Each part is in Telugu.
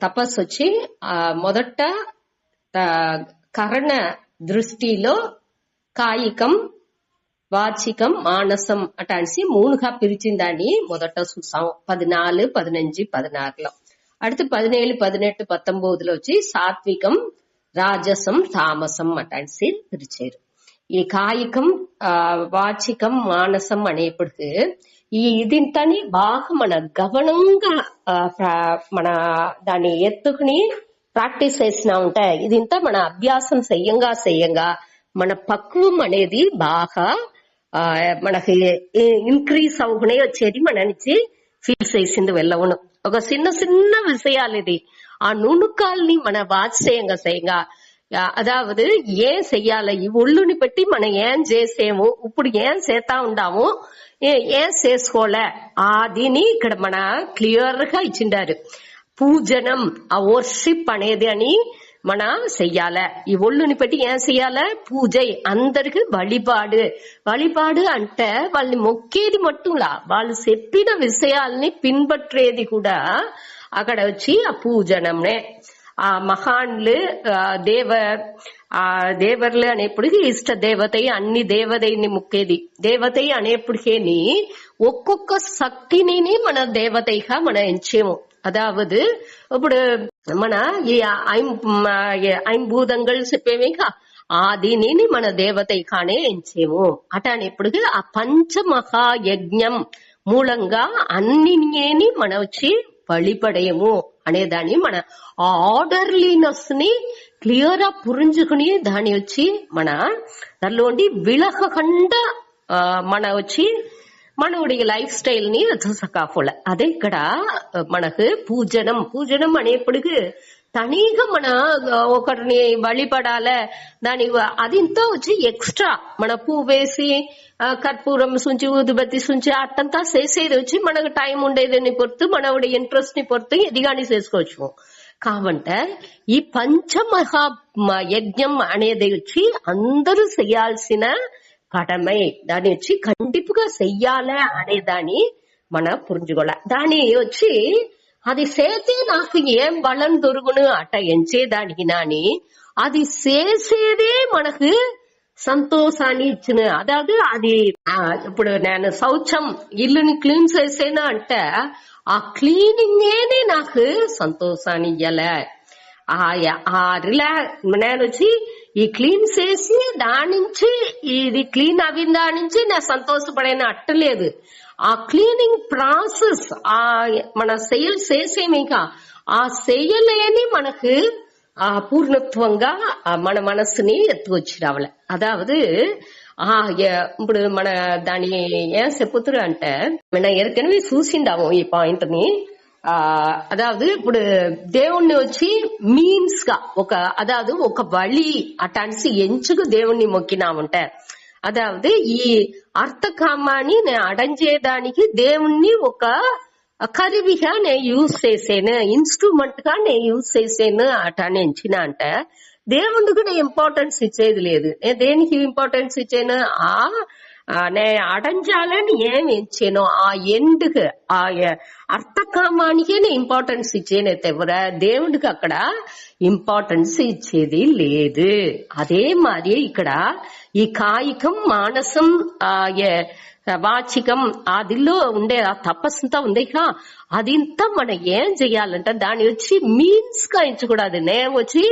తపస్సు వచ్చి మొదట కర్ణ దృష్టిలో కాయికం వాచికం మానసం అటాన్సి 3గా పిలిచిందని మొదట చూసాం 14, 15, 16లో. அடுத்து 17, 18, 19లో వచ్చి సాత్వికం రాజసం తామసం అటాన్సి పిలిచారు. ఈ కాయికం వాచికం మానసం అనేప్పటికి ఇదింతని బాగా మన గమనంగా మన దాన్ని ఎత్తుకుని ప్రాక్టీస్ చేసినా ఉంటే ఇదింత మన అభ్యాసం చెయ్యంగా మన పక్వం అనేది బాగా మనకి ఇంక్రీజ్ అవుకునే వచ్చేది మన నుంచి ఫీల్ చేసింది వెళ్ళవును. ఒక చిన్న విషయాలు ఇది ఆ நுணுக்கால்ని మన వాచేయంగా అదావదు ఏం చెయ్యాలి ఈ ఒళ్ళుని పెట్టి మనం ఏం చేసేము ఇప్పుడు ఏం చేస్తా ఉండాము ఏం చేసుకోలే దీని ఇక్కడ మన క్లియర్ గా ఇచ్చిండారు. పూజనం ఆ వర్షిప్ అనేది అని మన చెయ్యాల ఈ ఒళ్ళుని పెట్టి ఏం చెయ్యాల పూజ అందరికి వழிபாடு అంటే వాళ్ళని మొక్కేది మట్టులా వాళ్ళు చెప్పిన విషయాల్ని పిన్పట్టేది కూడా అక్కడ వచ్చి ఆ పూజనంనే. ఆ మహాన్లు దేవర్లు అనేప్పటికీ ఇష్ట దేవత అన్ని దేవతని మొక్కేది దేవత అనేప్పటికేని ఒక్కొక్క శక్తిని మన దేవతగా మన ఎంచేము. అదావదు ఇప్పుడు మన ఈ ఐంభూతంగా చెప్పేమేగా దీనిని మన దేవతగానే ఎంచేము అటనేప్పటికీ ఆ పంచమహాయజ్ఞం మూలంగా అన్నిని మన వచ్చి వழிపడేము అనేదాన్ని మన ఆర్డర్లీనెస్ ని క్లియర్ గా పురించుకుని దాన్ని వచ్చి మన దానిలోండి విలహకుండా మన వచ్చి మనవుడి లైఫ్ స్టైల్ ని చూసకాపోల. అదే ఇక్కడ మనకు పూజనం అనేప్పటికి తనీగా మన ఒకరిని వழிపడాల దాని అదింతా వచ్చి ఎక్స్ట్రా మన పువ్వు వేసి కర్పూరం సుంచి ఊదుబత్తి సుంచి అట్టంతా చేసేది వచ్చి మనకు టైం ఉండేదని పొత్తు మనవుడి ఇంట్రెస్ట్ ని పొత్తు ఎదిగాని చేసుకోవచ్చు. కావంటే ఈ పంచమహా యజ్ఞం అనేది వచ్చి అందరూ చేయాల్సిన కడమై దాన్ని వచ్చి కండిపుగా చెయ్యాలే అనేదాన్ని మన పురించుకోలే. దాని వచ్చి అది చేతే నాకు ఏం బలం దొరుకును అట్ట ఎంచేదానికి నాని అది చేసేదే మనకు సంతోషాన్ని ఇచ్చిన. అதாவது అది ఇప్పుడు నేను శౌచం ఇల్లుని క్లీన్ చేసేనా అంటే ఆ క్లీనింగేనే నాకు సంతోషాన్ని ఇయ్యలే. నేను వచ్చి ఈ క్లీన్ చేసి దాని నుంచి ఇది క్లీన్ అవిన దాని నుంచి నేను సంతోషపడేన అట్టలేదు. ఆ క్లీనింగ్ ప్రాసెస్ మన సెయల్ చేసేమేగా ఆ సెయలేని మనకు పూర్ణత్వంగా మన మనస్సుని ఎత్తుకొచ్చి రావాలి. అదావదు ఇప్పుడు మన దాని ఏం చెప్పుతురు అంటే మన ఏற்கனவே చూసిండాము ఈ పాయింట్ ని. అదావదు ఇప్పుడు దేవుణ్ణి వచ్చి మీన్స్ గా అదావదు ఒక వళి అటాన్సి ఎంచుకు దేవుణ్ణి మొక్కినామంటే అదావదు ఈ అర్థకామాన్ని నేను అడంచేదానికి దేవుణ్ణి ఒక కరివిగా నేను యూజ్ చేసాను ఇన్స్ట్రుమెంట్ గా నేను యూజ్ చేసాను అటాన్ని ఎంచిన అంటే దేవుడికి నేను ఇంపార్టెన్స్ ఇచ్చేది లేదు. నేను దేనికి ఇంపార్టెన్స్ ఇచ్చాను నేను అడంచాలని ఏం ఇచ్చాను ఆ ఎండ్కి ఆ అర్థకామానికే నేను ఇంపార్టెన్స్ ఇచ్చేనే తవిర దేవుడికి అక్కడ ఇంపార్టెన్స్ ఇచ్చేది లేదు. అదే మరి ఇక్కడ ఈ కాయికం మానసం వాచికం అదిలో ఉండే ఆ తపస్సుంతా ఉందేకా అదింతా మనం ఏం చెయ్యాలంటే దాన్ని వచ్చి మీన్స్ గా ఎంచకూడదు. నేను వచ్చి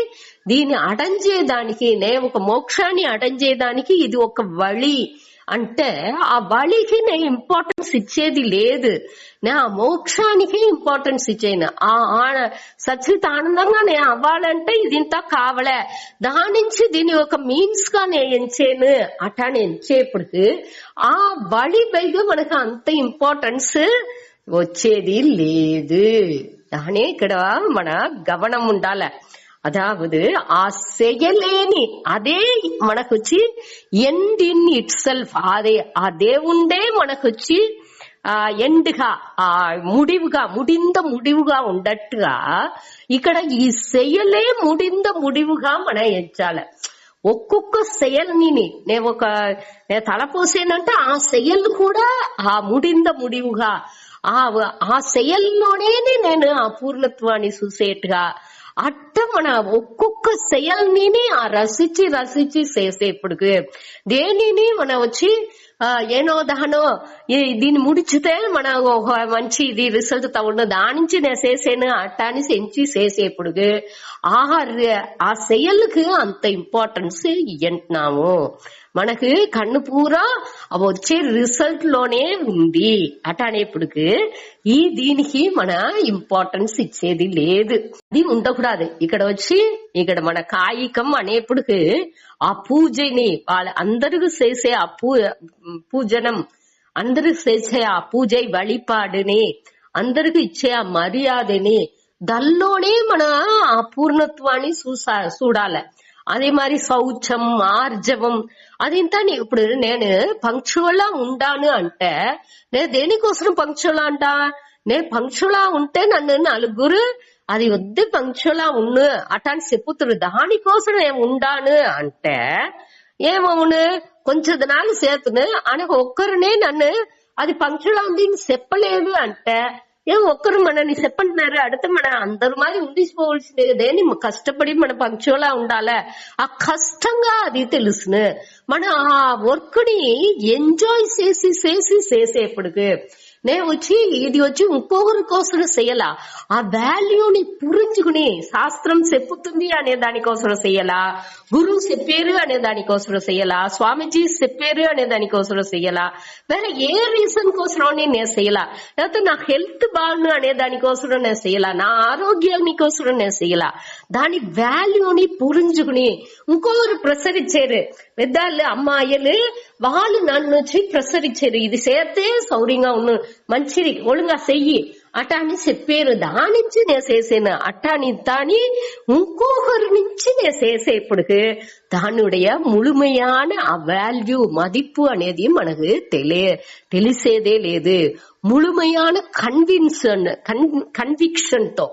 దీన్ని అడంచేదానికి నేను ఒక మోక్షాన్ని అడంచేదానికి ఇది ఒక వళి అంటే ఆ వళికి నేను ఇంపార్టెన్స్ ఇచ్చేది లేదు. నేను ఆ మోక్షానికి ఇంపార్టెన్స్ ఇచ్చాను. సచ్చిత ఆనందంగా నేను అవ్వాలంటే ఇదింతా కావలే దాని నుంచి దీన్ని ఒక మీన్స్ గా నేను ఎంచాను అటాని ఎంచేప్పటికి ఆ వళి పైగా మనకు అంత ఇంపార్టెన్స్ వచ్చేది లేదు. దానే ఇక్కడ మన గమనం ఉండాల. అదావదు ఆ చెయ్యలేని అదే మనకొచ్చి ఎండ్ ఇన్ ఇట్ సెల్ఫ్ అదే ఆ దేవుండే మనకొచ్చి ఎండ్గా ముడింద ముడివుగా ఉండట్టుగా ఇక్కడ ఈ చెయ్యలే ముడింద ముడివుగా మనం ఎంచాలి. ఒక్కొక్క సెయల్ని నేను తలపోసేనంటే ఆ సెయల్ కూడా ఆ ముడింద ముడివుగా ఆ సెయల్లోనే నేను ఆ పూర్ణత్వాన్ని చూసేట్టుగా అట్ట మన ఒక్కొక్క సెయల్ని రసించి రసించి చేసేప్పుడు దేనిని మనం వచ్చి ఏనో దానో దీన్ని ముడిచితే మన మంచి ఇది రిజల్ట్ తవ్వడం దాని నుంచి నేను చేసాను అట్టాని సెంచి చేసేప్పుడు ఆ సెయల్కి అంత ఇంపార్టెన్స్ ఇవ్వంటున్నాము. మనకు కన్ను పూరా వచ్చే రిజల్ట్ లోనే ఉంది అటనేప్పుడు దీనికి మన ఇంపార్టెన్స్ ఇచ్చేది లేదు. అది ఉండకూడదు. ఇక్కడ మన కాయికం అనేప్పుడు ఆ పూజని అందరికి చేసే ఆ పూజనం, అందరికి చేసే ఆ పూజ వழிపాడుని, అందరికి ఇచ్చే ఆ మర్యాదని దానిలోనే మన ఆ పూర్ణత్వాన్ని చూడాలి. అదే మరి శౌచం, ఆర్జవం అదింతా ఇప్పుడు నేను పంక్చువల్లా ఉండాను అంటే నేను దేనికోసం పంక్చువల్లా అంటా? నేను పంక్చువల్లా ఉంటే నన్ను నలుగురు అది వద్దు పంక్చువల్లా ఉన్ను అటాని చెప్పుతురు. దానికోసం నేను ఉండాను అంటే ఏమవును? కొంచెం దినాలు చేతును అని ఒక్కరినే నన్ను అది పంక్చువల్లా ఉంది చెప్పలేదు అంటే ఒక్కరు మనని చెప్పంటున్నారు. அடுத்து మన అందరి మాది ఉండిపోవలసిందే. దేని కష్టపడి మన పంక్చువల్లా ఉండాలి. ఆ కష్టంగా అది తెలుసును. మన ఆ వర్క్ ని ఎంజాయ్ చేసేప్పుడు నేను ఇది వచ్చి ఇంకొకరి కోసం చెయ్యాలా, ఆ వాల్యూని పురించుకుని శాస్త్రం చెప్పుతుంది అనే దానికోసం చెయ్యాలా, గురువు చెప్పారు అనే దానికోసం చెయ్యాలా, స్వామీజీ చెప్పారు అనే దానికోసం చెయ్యాలా, వేరే ఏ రీజన్ కోసం నేను చెయ్యాలా, లేకపోతే నా హెల్త్ బాగుండు అనే దానికోసం నేను చెయ్యాలా, నా ఆరోగ్యాన్ని కోసం నేను చెయ్యాలా, దాని వాల్యూని పురించుకుని ఇంకొకరు ప్రసరించారు. పెద్దాళ్ళు అమ్మాయిలు వాళ్ళు నన్ను వచ్చి ప్రసరించారు. ఇది చేస్తే సౌర్యంగా ఉన్న మంచిది ఒழுங்கா చెయ్యి అటాని చెప్పారు. దాని నుంచి నేను చేసాను అట్టాని దాని ఇంకొకరి నుంచి నేను చేసేప్పుడు దానిடைய முழுமையான ఆ వాల్యూ మదిப்பு అనేది మనకు తెలిసేదే లేదు. முழுமையான కన్విక్షన్ తో,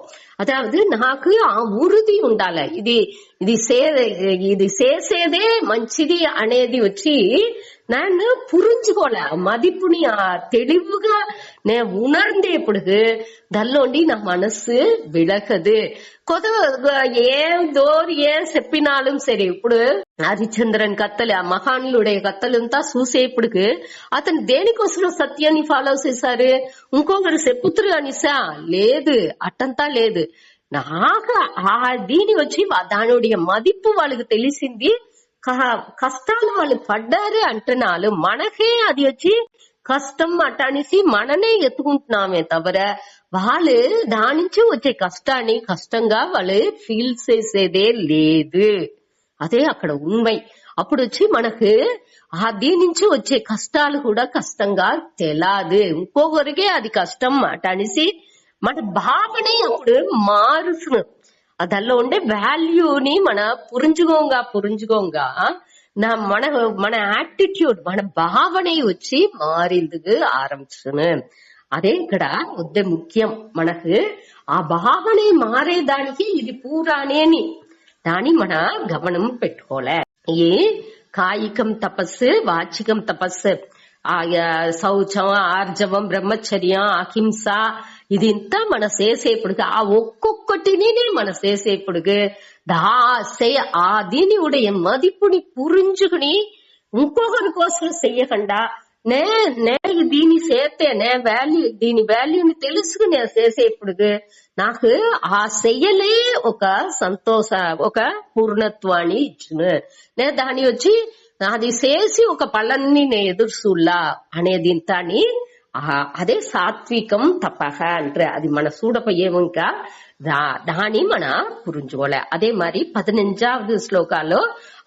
అதாவது నాకు ఆ ఉరుది ఉండాలి. ఇది చేసేదే మంచిది అనేది వచ్చి నన్ను పురించుకోలే. మదిపుని ఆ తెలివిగా నేను ఉணர்ந்தேప్పుడు దానిలోండి నా మనసు విలకదు. ఏం చెప్పినాலும் సరే, ఇప్పుడు హరిచంద్రన్ కథలు, ఆ మహానులుడే కథలంతా చూసేప్పుడు అతను దేనికోసం సత్యాన్ని ఫాలో చేశారు? ఇంకొకరు చెప్పుతురు అనిసా లేదు, అట్టంతా లేదు. నాకు ఆ దీని వచ్చి దానిடைய మదిப்பு వాళ్ళకి తెలిసింది. కష్టాలు వాళ్ళు పడ్డారు అంటున్నాను, మనకే అది వచ్చి కష్టం అట్టనేసి మననే ఎత్తుకుంటున్నామే తవర వాళ్ళు దాని నుంచి వచ్చే కష్టాన్ని కష్టంగా వాళ్ళు ఫీల్ చేసేదే లేదు. అదే అక్కడ ఉண்மை. అప్పుడు వచ్చి మనకు దీని నుంచి వచ్చే కష్టాలు కూడా కష్టంగా తెలాదు, ఇంకొకరికే అది కష్టం అటనేసి మన భావనే అప్పుడు మారుసును. దానిలో ఉండే వాల్యూని మన పురించుకోంగా మన యాటిట్యూడ్, మన భావనే వచ్చి మారిందుకు ఆరంభించును. అదే ఇక్కడ వద్ద ముఖ్యం. మనకు ఆ భావనే మారేదానికి ఇది పూరానేని దాని మన గమనం పెట్టుకోలే. ఈ కాయికం తపస్సు, వాచికం తపస్సు, శౌచం, ఆర్జవం, బ్రహ్మచర్యం, అహింస ఇదింతా మన చేసేప్పుడు ఆ ఒక్కొక్కటిని మన చేసేప్పుడు దీని ఉடைய మదిపుని పురించుకుని ఇంకొకరి కోసం చెయ్యకుండా దీని చేస్తే దీని వాల్యూని తెలుసుకుని చేసేప్పుడు నాకు ఆ చెయ్యలే ఒక సంతోష, ఒక పూర్ణత్వాన్ని ఇచ్చును. నేను దాని వచ్చి అది చేసి ఒక పళ్ళన్ని నేను ఎదురు చూడలా అనేది ఇంతాని అదే సాత్వికం తపహ అంటే అది మన చూడపోయేమో ఇంకా దాని మన పురించుకోలే. అదే మరి 15వ శ్లోకాల్లో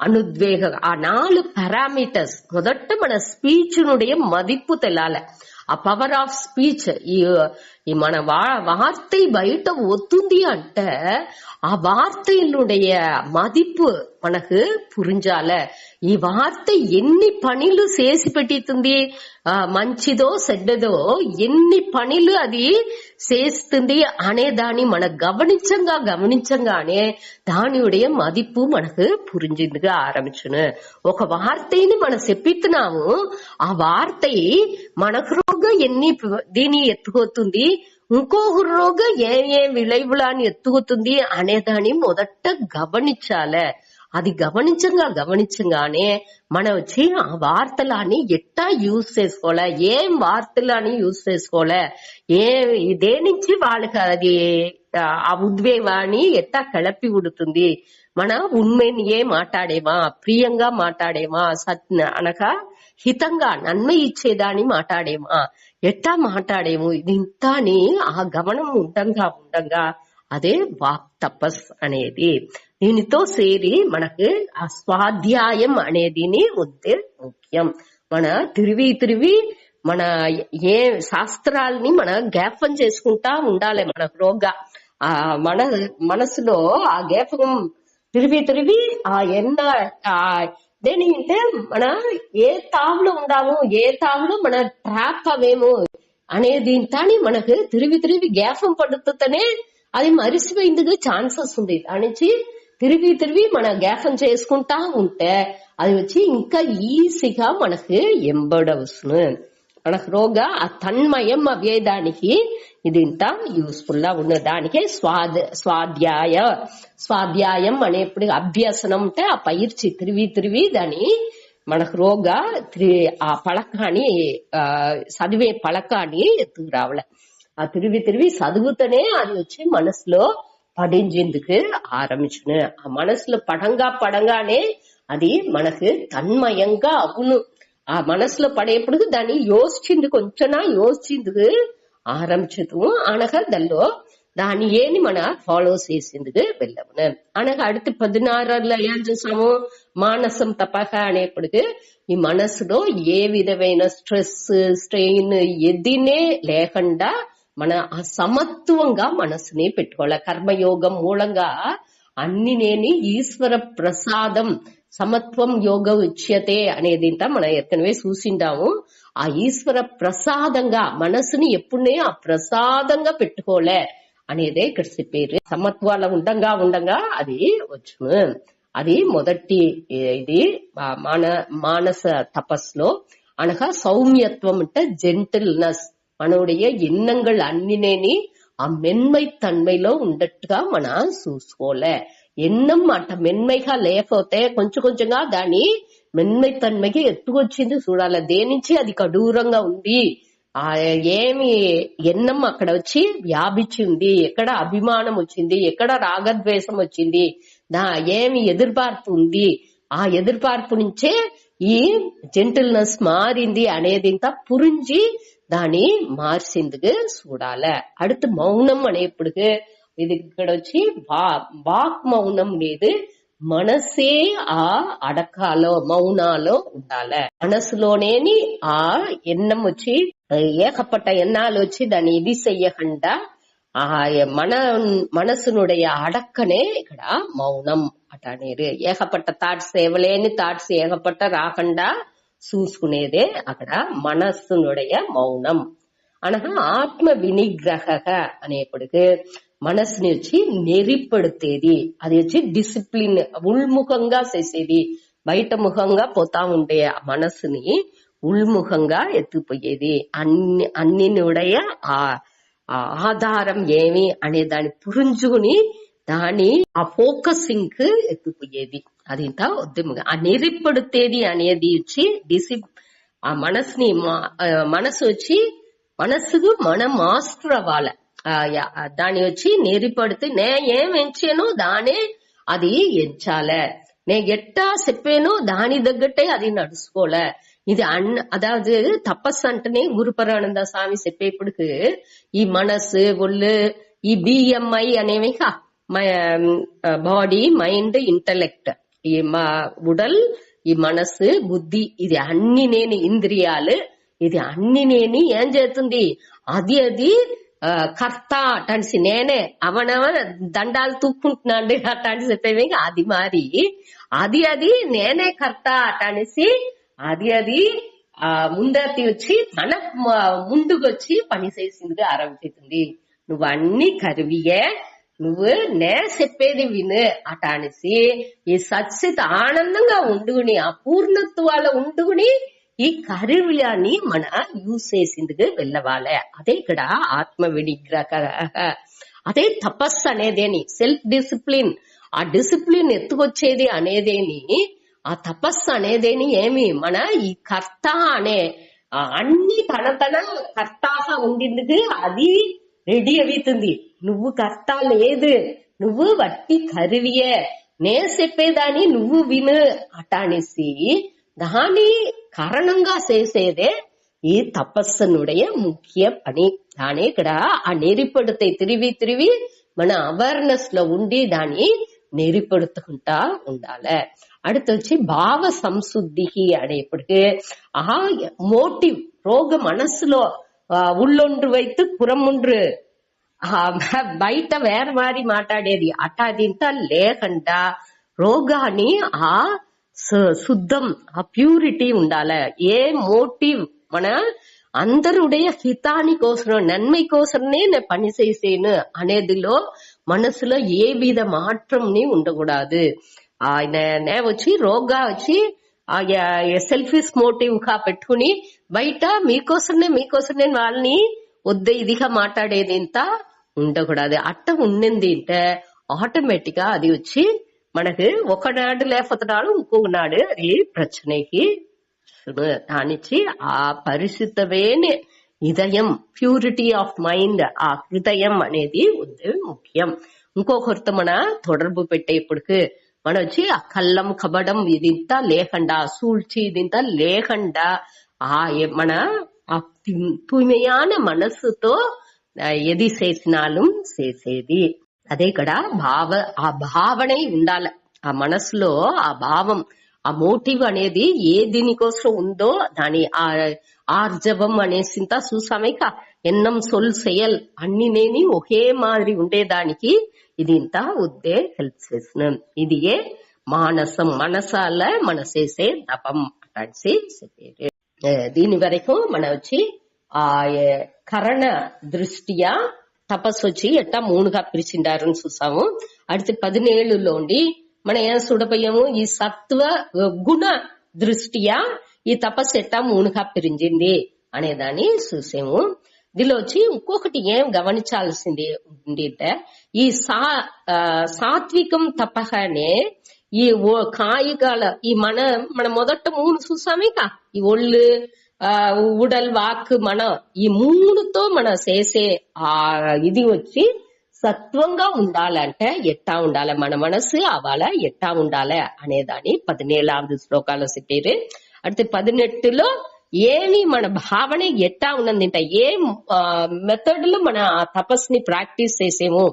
అనుద్వేగ ఆ 4 పారామీటర్స్. మొదట మన స్పీచ్ నుடைய మదిப்பு తెలాల, ఆ పవర్ ఆఫ్ స్పీచ్. ఈ మన వార్த்தை బయట వస్తుంది అంటే ఆ వార్తయిனுடைய మదింపు మనకు పురించాల. ఈ వార్త ఎన్ని పనులు చేసి పెట్టిస్తుంది, మంచిదో చెడ్డదో ఎన్ని పనులు అది చేస్తుంది అనే దాన్ని మన గమనించంగానే దానియుடைய మదింపు మనకు పురించిందిగా ఆరంభించును. ఒక వార్తని మనం చెప్పిస్తున్నాము, ఆ వార్త మనకు రోగ ఎన్ని దీని ఎత్తుకొతుంది, ఇంకొక రోగ ఏం విளைவுలాన్ని ఎత్తుకుతుంది అనేదాన్ని మొదట గమనించాలే. అది గమనించంగానే మనం వచ్చి ఆ వార్తలని ఎట్టా యూజ్ చేసుకోలే, ఏం వార్తలని యూజ్ చేసుకోలే, ఇదే నుంచి వాళ్ళకి అది ఆ ఉద్వేగాన్ని ఎట్టా కలపి ఉడుతుంది, మన ఉண்மையே మాట్లాడేమా, ప్రియంగా మాట్లాడేమా, అనగా హితంగా నన్மை ఇచ్చేదాన్ని మాట్లాడేమా, ఎట్టా మాట్లాడేము, ఇంతని ఆ గమనం ఉండంగా అదే వాక్ తపస్ అనేది. దీనితో సేరి మనకు ఆ స్వాధ్యాయం అనేదిని వద్దే ముఖ్యం. మన తిరివి మన ఏ శాస్త్రాలని మన జ్ఞాపకం చేసుకుంటా ఉండాలి. మన రోగ ఆ మనసులో ఆ జ్ఞాపకం తిరివి ఆ దేనింటే మన ఏ తావులో ఉండాము, ఏ తావులో మన ట్రాప్ అవేము అనేది మనకు తిరిగి జ్ఞాపకం పడుతుందనే అది మరిసిపోయింది ఛాన్సెస్ ఉంది. దానించి తిరిగి మన జ్ఞాపకం చేసుకుంటా ఉంటే అది వచ్చి ఇంకా ఈజీగా మనకు ఎంబడవచ్చును. మనకు రోగ ఆ తన్మయం అవ్వేదానికి ఇది ఇంత యూస్ఫుల్ గా ఉన్న దానికే స్వాధ్యాయం అనేప్పుడు అభ్యసనం అంటే ఆ పైర్చి తిరివి దాని మనకు రోగ ఆ పలకాన్ని చదివే పలకాన్ని ఎత్తుకు రావలే. ఆ తిరివి చదువుతూనే అది వచ్చి మనసులో పడించేందుకు ఆరంభించును. ఆ మనసులో పడంగానే అది మనకు తన్మయంగా అవును. ఆ మనసులో పడేప్పుడు దాన్ని యోచిందుకు ఆరంభించదు అనగా దానిలో దాని ఏని మన ఫాలో చేసేందుకు వెళ్ళాము అనగా அடுத்து 16 ఏం చూసాము, మానసం తపక అనేప్పటికి ఈ మనసులో ఏ విధమైన స్ట్రెస్ స్ట్రెయిన్ ఎదినే లేకుండా మన ఆ సమత్వంగా మనసుని పెట్టుకోవాలి. కర్మయోగం మూలంగా అన్ని నేని ఈశ్వర ప్రసాదం సమత్వం యోగ ఉచ్యతే అనేది మనం ఎత్తనవే చూసిండాము. ఆ ఈశ్వర ప్రసాదంగా మనసుని ఎప్పుడే ఆ ప్రసాదంగా పెట్టుకోలే అనేదే ఇక్కడ చెప్పారు. సమత్వాల ఉండంగా అది వచ్చును. అది మొదటి ఇది మానస తపస్సులో అనగా సౌమ్యత్వం అంటే జెంటిల్నెస్, మనోடைய எண்ணங்கள் అన్నినేని ఆ மென்மை తన్மைలో ఉండట్టుగా మనం చూసుకోలే. ఎన్నం అట மென்மைగా లేకపోతే కొంచెంగా దాన్ని மென்மை తన్மைకి ఎత్తుకొచ్చింది చూడాలి. దేనించి అది కడూరంగా ఉంది, ఆ ఏమి ఎన్నం అక్కడ వచ్చి వ్యాపించి ఉంది, ఎక్కడ అభిమానం వచ్చింది, ఎక్కడ రాగద్వేషం వచ్చింది, ఏమి ఎదుర్పార్పు ఉంది, ఆ ఎదుర్పార్పు నుంచే ఈ జెంటిల్నెస్ మారింది అనేది ఇంత పురించి దాన్ని మార్చిందుకు చూడాలి. அடுத்து మౌనం అనేప్పటికి ఇది ఇక్కడ వచ్చి వాక్ మౌనం లేదు, మనసే ఆ అడకాలో మౌనాలో ఉండాలి. మనసులోనేని ఆ ఎన్నం వచ్చి ఏకపట్ట ఎన్నాలు వచ్చి దాన్ని ఇది చెయ్యకుండా ఆ మనసునుடைய అడక్కనే ఇక్కడ మౌనం అటనేరు. ఏకపట్ట థాట్స్ ఎవలేని థాట్స్ ఏకపట్ట రాకుండా చూసుకునేదే అక్కడ మనస్సునుடைய మౌనం అనగా ఆత్మ వినిగ్రహ అనేప్పటికి మనసుని వచ్చి నెరిపడితేది, అది వచ్చి డిసిప్లిన్ ఉల్ముఖంగా చేసేది. బయట ముఖంగా పోతా ఉండే ఆ మనసుని ఉల్ముఖంగా ఎత్తుపోయేది. అన్నినుடைய ఆ ఆధారం ఏమి అనే దాన్ని పురించుకుని దాని ఆ ఫోకసింగ్ ఎత్తుపోయేది. అది ఇంత ఉద్యమంగా ఆ నెరిపడితేది అనేది వచ్చి ఆ మనసుని మనసు వచ్చి మనసుకు మనం మాస్టర్ అవ్వాలి. దాని వచ్చి నెరిపడితే నే ఏం ఎంచానో దానే అది ఎంచాలే, నే ఎట్టా చెప్పానో దాని తగ్గట్టే అది నడుచుకోలే. ఇది అదాவது తపస్సు అంటేనే గురుపరానంద స్వామి చెప్పేప్పటికి ఈ మనసు ఒళ్ళు ఈ బిఎంఐ అనేవి బాడీ మైండ్ ఇంటలెక్ట్, ఈ ఉడల్ ఈ మనసు బుద్ధి ఇది అన్ని నేని ఇంద్రియాలు ఇది అన్ని నేని ఏం చేస్తుంది, అది కర్త అటాన్సి నేనే అవనవ దండాలు తూక్కుంటున్నాండి అటాన్ని చెప్పేవి అది మారి అది నేనే కర్త అటానేసి అది ముందటి వచ్చి తన ముందుకొచ్చి పని చేసింది ఆరంభిస్తుంది. నువ్వు అన్ని కరివియే నువ్వు నే చెప్పేది విను అటానేసి ఈ సత్సిత ఆనందంగా ఉండుకుని ఆ పూర్ణత్వాల ఉండుకుని ఈ కరివియాన్ని మన యూజ్ చేసిందుకు వెళ్ళవాలే. అదే ఇక్కడ ఆత్మ వినిగ్రహ, అదే తపస్సు అనేదేని, సెల్ఫ్ డిసిప్లిన్. ఆ డిసిప్లిన్ ఎత్తుకొచ్చేది అనేదేని, ఆ తపస్సు అనేదేని ఏమి మన ఈ కర్త అనే అన్ని తన కర్తగా ఉండిందుకు అది రెడీ అవుతుంది. నువ్వు కర్త లేదు, నువ్వు వట్టి కరివియే, నే చెప్పేదాన్ని నువ్వు విను అటానేసి దాని కారణంగా చేసేదే ఈ తపస్సునుடைய ముఖ్య పని. దాని ఇక్కడ ఆ నెరిపడితే తిరిగి మన అవేర్నెస్ లో ఉండి దాన్ని నెరిపడుతుంటా ఉండాలి. அடுத்து భావ సంశుద్ధికి అనేప్పటికీ ఆ మోటివ్ రోగ మనస్సులో ఉళ్ళొండ్రు వైத்து పురముండ్రు బయట వేరే మారి మాట్లాడేది అటాదింత లేకుండా రోగాన్ని ఆ శుద్ధం ఆ ప్యూరిటీ ఉండాలి. ఏ మోటివ్ మన అందరుடைய హితాని కోసం నన్மை కోసమే నేను పని చేసేను అనేదిలో మనసులో ఏ విధ మాత్రం ఉండకూడదు. ఆయన వచ్చి రోగా వచ్చి సెల్ఫిష్ మోటివ్ గా పెట్టుకుని బయట మీకోసమే వాళ్ళని వద్ద ఇదిగా మాట్లాడేది ఇంత ఉండకూడదు. అట్ట ఉండింది అంటే ఆటోమేటిక్ గా అది వచ్చి మనకు ఒకనాడు లేకపోతే నాడు ఇంకొక నాడు అది ప్రశ్నకి దానిచ్చి ఆ పరిశుద్ధమైన హృదయం, ప్యూరిటీ ఆఫ్ మైండ్, ఆ హృదయం అనేది ముఖ్యం. ఇంకొకరితో మన తొడర్బు పెట్టేప్పటికి మన వచ్చి ఆ కళ్ళం కబడం ఇదింత లేకుండా, సూழ்ச்சி ఇదింత లేకుండా ఆ మన ఆ తూய்மையான మనసుతో ఎది చేసినాலும் చేసేది. అదే ఇక్కడ ఆ భావనే ఉండాలి. ఆ మనసులో ఆ భావం, ఆ మోటివ్ అనేది ఏ దీనికోసం ఉందో దాని ఆర్జవం అనేసింత చూసామేక ఎన్నం సొల్ செயல் అన్ని నేని ఒకే మాదిరి ఉండేదానికి ఇది ఇంత ఉద్దే హెల్ప్ చేసిన ఇదియే మానసం, మనసాల మన చేసే తపం అటాసి చెప్పేది. దీని వరకు మన వచ్చి ఆ కరణ దృష్ట్యా తపస్సు వచ్చి ఎట్టా మూడుగా పిలిచిండారని చూసాము. அடுத்து 17లోండి మనం ఏం చూడపోయాము, ఈ సత్వ గుణ దృష్ట్యా ఈ తపస్సు ఎట్టా మూడుగా పిరించింది అనేదాన్ని చూసాము. దీనిలో వచ్చి ఇంకొకటి ఏం గమనించాల్సింది ఉండింటే ఈ సాత్వికం తపహనే ఈ కాయికాల ఈ మన మొదట 3 చూసామేక ఈ ఒళ్ళు ఉడల్ వాక్ మన ఈ 3తో మన చేసే ఆ ఇది వచ్చి సత్వంగా ఉండాలంటే ఎట్టా ఉండాలి, మన మనసు అవాల ఎట్టా ఉండాలి అనేదాన్ని 17వ శ్లోకాల్లో చెప్పారు. అయితే 18లో ఏమి మన భావన ఎట్టా ఉన్నదంటే ఏం మెథడ్ లో మన తపస్సుని ప్రాక్టీస్ చేసేమో,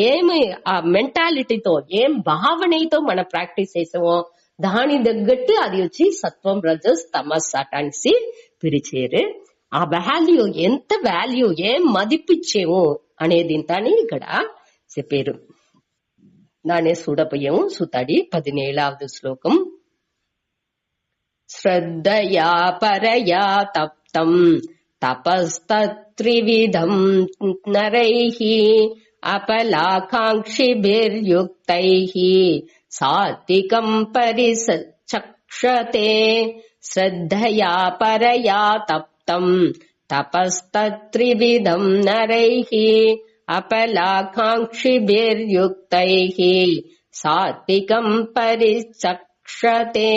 ఏమి ఆ మెంటాలిటీతో ఏం భావనతో మన ప్రాక్టీస్ చేసామో దాని తగ్గట్టు అది వచ్చి సత్వం రజస్ తమస్ అటాన్సి పిలిచేరు. ఆ వాల్యూ ఎంత వాల్యూ ఏం మదిపిచ్చేమో అనేది ఇక్కడ చెప్పారు. దాన్ని చూడపోయాము. సుతడి 17వ శ్లోకం. శ్రద్ధయా పరయా తప్తం తపస్తత్రివిధం నరైః అపలాకాంక్షిభిర్యుక్తైః సాత్వికం పరిచక్షతే. శ్రద్ధయా పరయా తప్తం తపస్తత్రివిధం నరైః అపలాకాంక్షిభిర్యుక్తైః సాత్వికం పరిచక్షతే.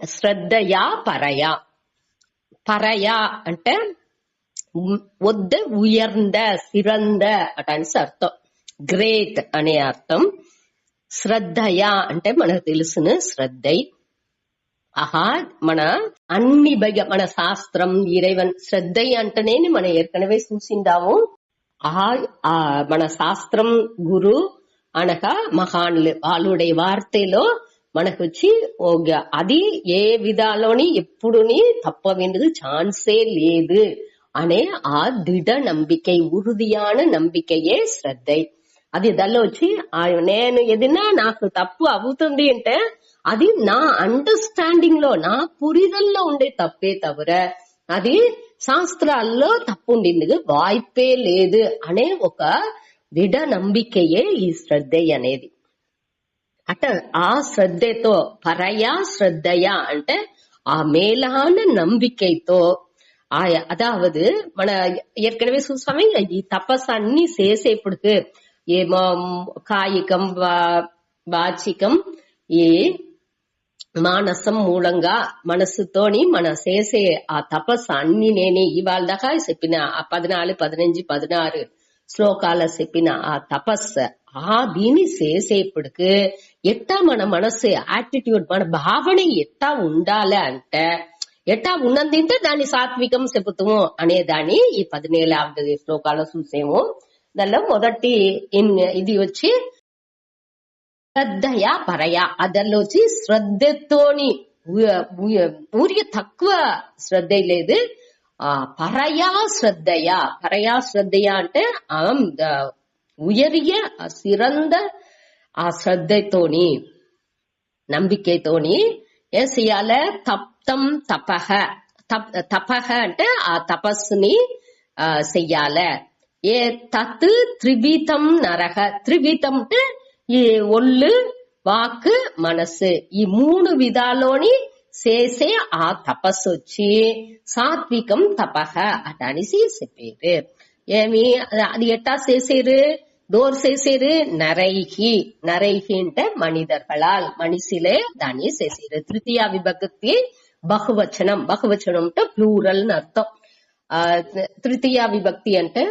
శ్రద్ధయా పరయా, పరయా అంటే వద్ద ఉయర్ந்த సిరంద అటాన్స్ అర్థం, గ్రేట్ అనే అర్థం. శ్రద్ధయా అంటే మనకు తెలుసును శ్రద్ధై. మన అన్ని బగ మన శాస్త్రం ఇరైవన్ శ్రద్ధై అంటేనే మనం ఏற்கனவே చూసిందాము. మన శాస్త్రం గురు అనగా మహాన్లు వాళ్ళుடைய వార్తలో మనకు వచ్చి అది ఏ విధాలోని ఎప్పుడుని తప్పవేందుకు ఛాన్సే లేదు అనే ఆ దృఢ నంబికై, ఉறுதியான నంబికయే శ్రద్ధై. అది దానిలో వచ్చి నేను ఏదైనా నాకు తప్పు అవుతుంది అంటే అది నా అండర్స్టాండింగ్ లో, నా పురిదల్లో ఉండే తప్పే తవిర అది శాస్త్రాల్లో తప్పు ఉండింది వాய்ப்பే లేదు అనే ఒక దృఢ నంబికయే ఈ శ్రద్ధ అనేది. ఆ శ్రద్ధతో పరయా శ్రద్ధయా అంటే ఆ మేலான நம்பிக்கைతో அதாவது మన ஏற்கனவே చూసాము ఈ తపస్సు అన్ని చేసేప్పుడు ఏమో కాయికం వాచికం ఈ మానసం మూలంగా మనసుతోని మన చేసే ఆ తపస్సు అన్ని నేనే ఇవాళ దాకా చెప్పిన ఆ 14, 15, 16 శ్లోకాల చెప్పిన ఆ తపస్సు దీన్ని చేసేప్పటికి ఎట్టా మన మనసు యాటిట్యూడ్, మన భావన ఎట్టా ఉండాలి అంటే ఎట్టా ఉన్నందంటే దాన్ని సాత్వికం చెబుతాము అనే దాన్ని ఈ 17వ శ్లోకాలు చూసేము. దానిలో మొదటి ఇది వచ్చి శ్రద్ధయా పరయా, అదల్లో వచ్చి శ్రద్ధతోని ఊరికి తక్కువ శ్రద్ధ లేదు, పరయా శ్రద్ధయా. పరయా శ్రద్ధయా అంటే ఉయరియ సిరంద ఆ శ్రద్ధతోని నంబికతోని ఏం చెయ్యాలి, తప్తం తపహ. తపహ అంటే ఆ తపస్సుని చెయ్యాలి. ఏ తత్ త్రివిధం నరహ. త్రివిధం అంటే ఈ ఒళ్ళు, వాక్, మనసు ఈ 3 విధాలోని చేసే ఆ తపస్సు వచ్చి సాత్వికం తపహ అటనేసి చెప్పారు. ఏమి అది ఎట్టా చేసేరు, డోర్ చేసేరు, నరైహి. నరైహి అంటే మనిదర్గళాల్, మనిషిలే దాన్ని చేసేరు. తృతీయ విభక్తి బహువచనం. బహువచనం అంటే ప్లూరల్ అని అర్థం. తృతీయ విభక్తి అంటే